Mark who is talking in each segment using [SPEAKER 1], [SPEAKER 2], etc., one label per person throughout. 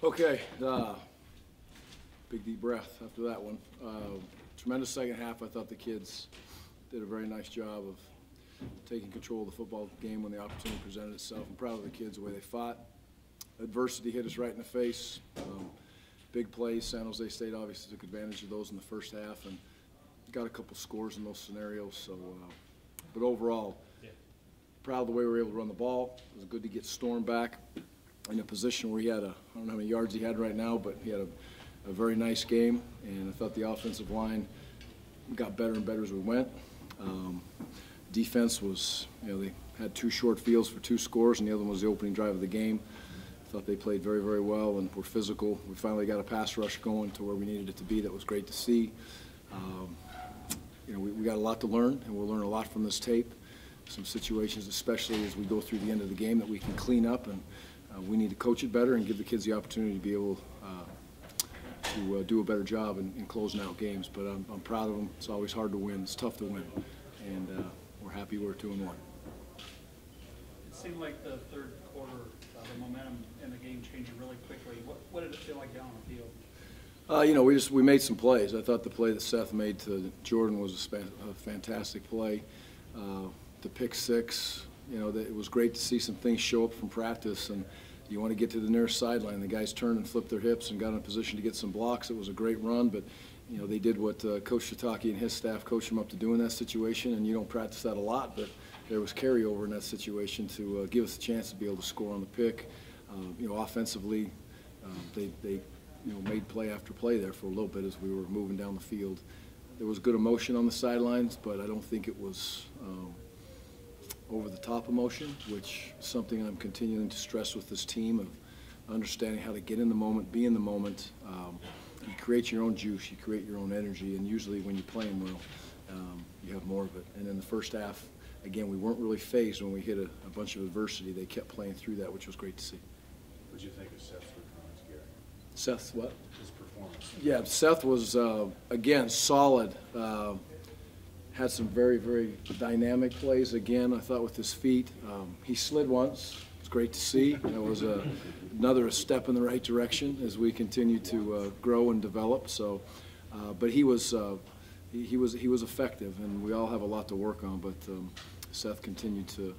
[SPEAKER 1] Okay, big deep breath after that one. Tremendous second half. I thought the kids did a very nice job of taking control of the football game when the opportunity presented itself. I'm proud of the kids, the way they fought. Adversity hit us right in the face. Big plays. San Jose State obviously took advantage of those in the first half and got a couple scores in those scenarios. So, but overall, proud of the way we were able to run the ball. It was good to get Storm back in a position where he had I don't know how many yards he had right now, but he had a very nice game. And I thought the offensive line got better and better as we went. Defense was, they had two short fields for two scores, and the other one was the opening drive of the game. I thought they played very, very well and were physical. We finally got a pass rush going to where we needed it to be. That was great to see. We got a lot to learn, and we'll learn a lot from this tape. Some situations, especially as we go through the end of the game, that we can clean up, and we need to coach it better and give the kids the opportunity to be able to do a better job in closing out games. But I'm proud of them. It's always hard to win. It's tough to win, and we're happy we're 2-1.
[SPEAKER 2] It seemed like the third quarter, the momentum in the game changed really quickly. What did it feel like down on the field?
[SPEAKER 1] We made some plays. I thought the play that Seth made to Jordan was a fantastic play. The pick six, it was great to see some things show up from practice, and you want to get to the nearest sideline. The guys turned and flipped their hips and got in a position to get some blocks. It was a great run, but they did what Coach Shiitake and his staff coached them up to do in that situation, and you don't practice that a lot, but there was carryover in that situation to give us a chance to be able to score on the pick. Offensively, they made play after play there for a little bit as we were moving down the field. There was good emotion on the sidelines, but I don't think it was over-the-top emotion, which is something I'm continuing to stress with this team, of understanding how to get in the moment, be in the moment. You create your own juice, you create your own energy, and usually when you're playing well, you have more of it. And in the first half, again, we weren't really phased when we hit a bunch of adversity. They kept playing through that, which was great to see.
[SPEAKER 3] What did you think of Seth's performance, Gary?
[SPEAKER 1] Seth's what?
[SPEAKER 3] His performance.
[SPEAKER 1] Yeah, Seth was, again, solid. Had some very, very dynamic plays again, I thought, with his feet. He slid once. It's great to see. That was another step in the right direction as we continue to grow and develop. So, but he was effective, and we all have a lot to work on. But Seth continued to.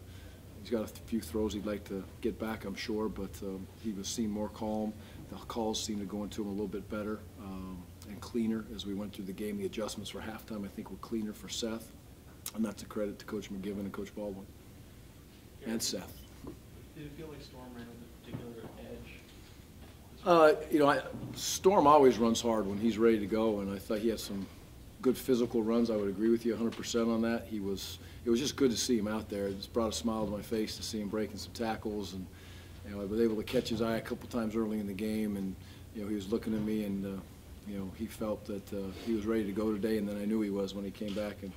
[SPEAKER 1] He's got a few throws he'd like to get back, I'm sure, but he seemed more calm. The calls seemed to go into him a little bit better and cleaner as we went through the game. The adjustments for halftime, I think, were cleaner for Seth, and that's a credit to Coach McGiven and Coach Baldwin and Seth.
[SPEAKER 2] Did it feel like Storm ran with a particular edge?
[SPEAKER 1] Storm always runs hard when he's ready to go, and I thought he had some good physical runs. I would agree with you 100% on that. It was just good to see him out there. It just brought a smile to my face to see him breaking some tackles, and I was able to catch his eye a couple times early in the game, and he was looking at me, and he felt that he was ready to go today, and then I knew he was when he came back, and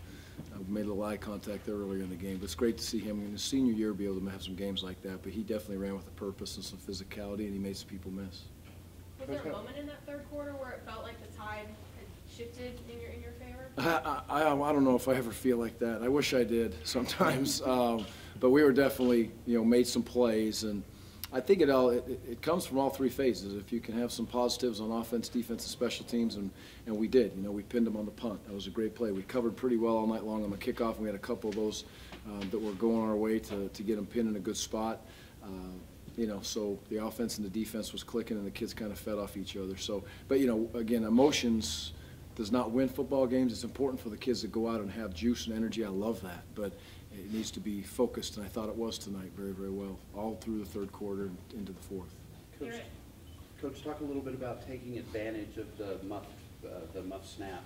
[SPEAKER 1] made a little eye contact there earlier in the game. But it's great to see him in his senior year be able to have some games like that. But he definitely ran with a purpose and some physicality, and he made some people miss.
[SPEAKER 4] Was there a moment in that third quarter where it felt like the tide had shifted in your favor?
[SPEAKER 1] I don't know if I ever feel like that. I wish I did sometimes, but we were definitely made some plays, and I think it comes from all three phases. If you can have some positives on offense, defense, and special teams, and we did. We pinned them on the punt. That was a great play. We covered pretty well all night long on the kickoff, and we had a couple of those that were going our way to get them pinned in a good spot. So the offense and the defense was clicking, and the kids kind of fed off each other. So, but again, emotions does not win football games. It's important for the kids to go out and have juice and energy. I love that, but it needs to be focused, and I thought it was tonight very, very well, all through the third quarter and into the fourth.
[SPEAKER 5] Coach, talk a little bit about taking advantage of the muff snap,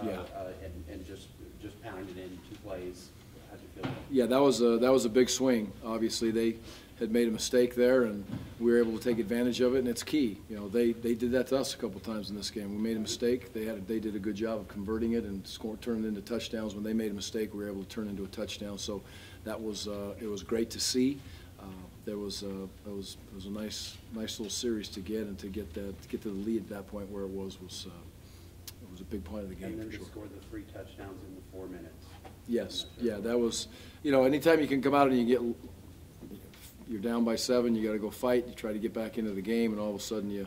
[SPEAKER 5] and just pounding it in 2 plays. How'd you feel?
[SPEAKER 1] Yeah, that was a big swing. Obviously, they had made a mistake there, and we were able to take advantage of it, and it's key. They did that to us a couple times in this game. We made a mistake. They did a good job of converting it and turning it into touchdowns. When they made a mistake, we were able to turn it into a touchdown. So that was it was great to see. It was a nice little series to get, and to get to the lead at that point where it was a big point of the game.
[SPEAKER 5] And then
[SPEAKER 1] for sure.
[SPEAKER 5] Scored the 3 touchdowns in the 4 minutes.
[SPEAKER 1] Yes, yeah, that was anytime you can come out and you get you're down by 7, you got to go fight, you try to get back into the game, and all of a sudden you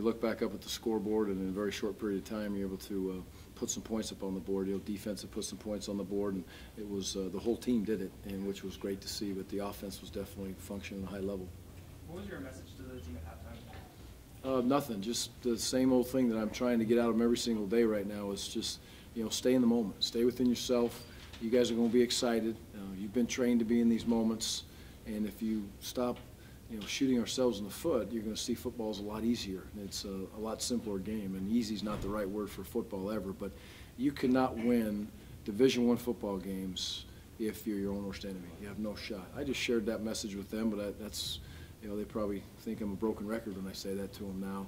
[SPEAKER 1] look back up at the scoreboard, and in a very short period of time you're able to put some points up on the board. Defense had put some points on the board, and it was the whole team did it, and which was great to see. But the offense was definitely functioning at a high level.
[SPEAKER 2] What was your message to the team at halftime?
[SPEAKER 1] Nothing, just the same old thing that I'm trying to get out of them every single day right now is just, stay in the moment, stay within yourself. You guys are going to be excited. You've been trained to be in these moments, and if you stop, shooting ourselves in the foot, you're going to see football's a lot easier. It's a lot simpler game, and easy is not the right word for football ever, but you cannot win Division I football games if you're your own worst enemy. You have no shot. I just shared that message with them, but that's, they probably think I'm a broken record when I say that to them now.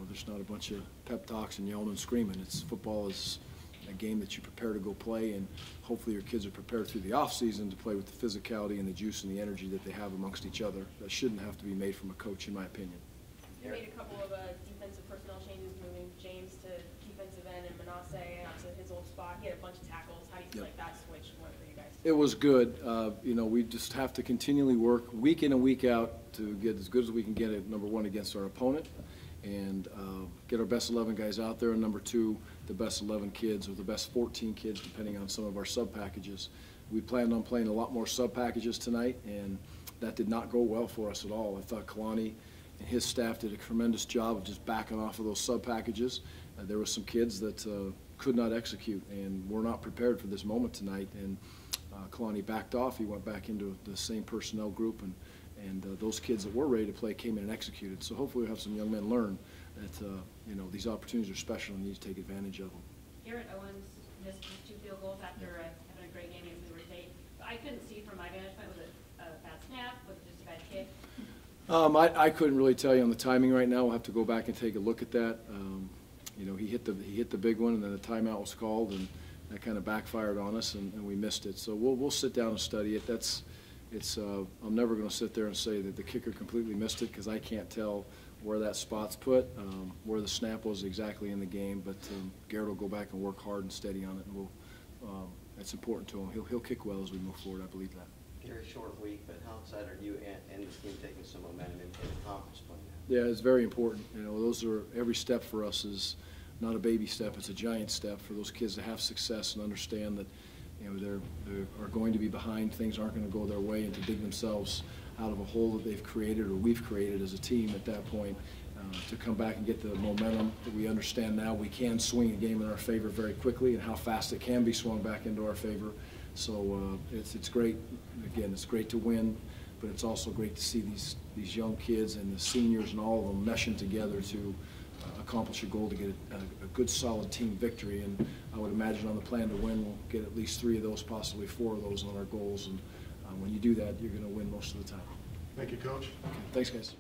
[SPEAKER 1] There's not a bunch of pep talks and yelling and screaming. Football is a game that you prepare to go play, and hopefully your kids are prepared through the off season to play with the physicality and the juice and the energy that they have amongst each other. That shouldn't have to be made from a coach, in my opinion.
[SPEAKER 4] You made a couple of defensive personnel changes, moving James to defensive end and Manasseh out to his old spot. He had a bunch of tackles. How do you feel like that switch went for you guys?
[SPEAKER 1] It was good. We just have to continually work week in and week out to get as good as we can get at number 1 against our opponent, and get our best 11 guys out there, and number 2, the best 11 kids or the best 14 kids, depending on some of our sub packages. We planned on playing a lot more sub packages tonight, and that did not go well for us at all. I thought Kalani and his staff did a tremendous job of just backing off of those sub packages. There were some kids that could not execute and were not prepared for this moment tonight, and Kalani backed off. He went back into the same personnel group, and those kids that were ready to play came in and executed. So hopefully we'll have some young men learn that these opportunities are special and you need to take advantage of them.
[SPEAKER 6] Garrett Owens missed 2 field goals after having a great game against Weber State. I couldn't see from my vantage point, was it a bad snap? Was it just a bad kick?
[SPEAKER 1] I couldn't really tell you on the timing right now. We'll have to go back and take a look at that. He hit the big one, and then the timeout was called, and that kind of backfired on us, and we missed it. So we'll sit down and study it. I'm never going to sit there and say that the kicker completely missed it, because I can't tell where that spot's put, where the snap was exactly in the game. But Garrett will go back and work hard and steady on it, and it's important to him. He'll kick well as we move forward. I believe that.
[SPEAKER 5] Very short week, but how excited are you and this team taking some momentum in the conference play now?
[SPEAKER 1] Yeah, it's very important. Every step for us is not a baby step; it's a giant step for those kids to have success and understand that they are going to be behind. Things aren't going to go their way, and to dig themselves out of a hole that they've created or we've created as a team at that point, to come back and get the momentum that we understand now. We can swing a game in our favor very quickly, and how fast it can be swung back into our favor. So it's great. Again, it's great to win, but it's also great to see these young kids and the seniors and all of them meshing together to accomplish a goal to get a good, solid team victory. And I would imagine on the plan to win, we'll get at least 3 of those, possibly 4 of those on our goals. And when you do that, you're going to win most of the time.
[SPEAKER 7] Thank you, Coach.
[SPEAKER 1] Okay, thanks, guys.